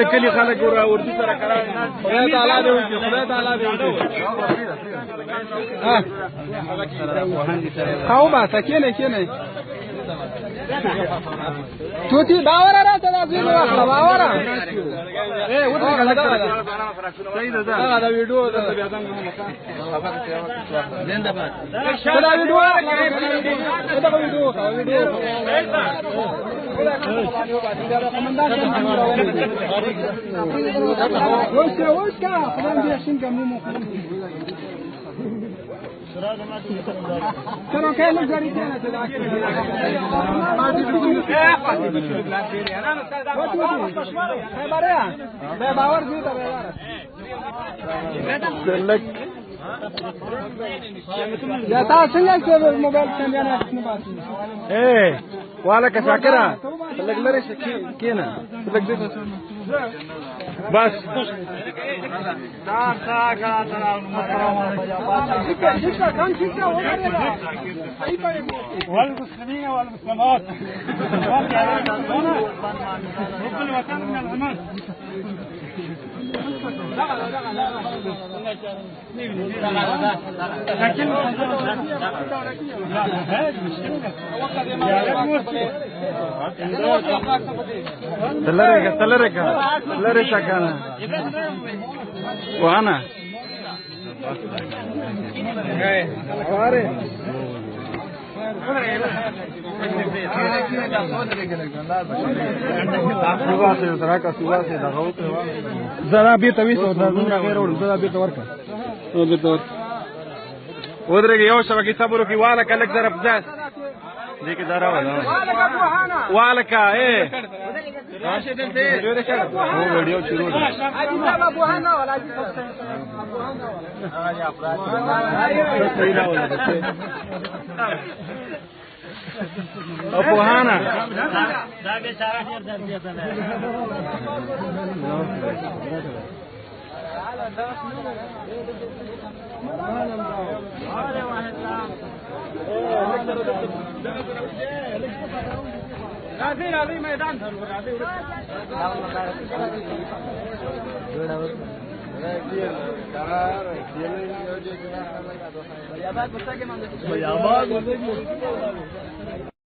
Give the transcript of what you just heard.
کلی خلک ور اردو سره کرای خدای تعالی دې وکړي خدای تعالی دې وکړي خاو با سکینه کینه توتی باور را ته دې نو خپل باور اے ودی کله صحیح ده دا ویډیو ده بیا دا زنده باد دا ویډیو دا ویډیو وش کا خدای دې شین کوم چلو که لگاری کنه تو داشتی به باور دیتا سلک یا تا څنګه چې موبایل څنګه نه باندې اے والک شاکرا لګ لري کینه لګ دې بس دا کا ترا والمسلمين والمسلمات رب الوطن من الأمان تلرك كان وانا زرا بیت ویسو دا غیر ور زرا بیت ورکا او بیت ور ودرګ یو شبکې صبرو کې والا کلک ضرب ځاس دې کې دارا والا کا اے راشه دې او ویډیو شروع ده اجازه بوهانا ولا او بوهانا دا به سارا خیر درځي ته راځي میدان ته راځي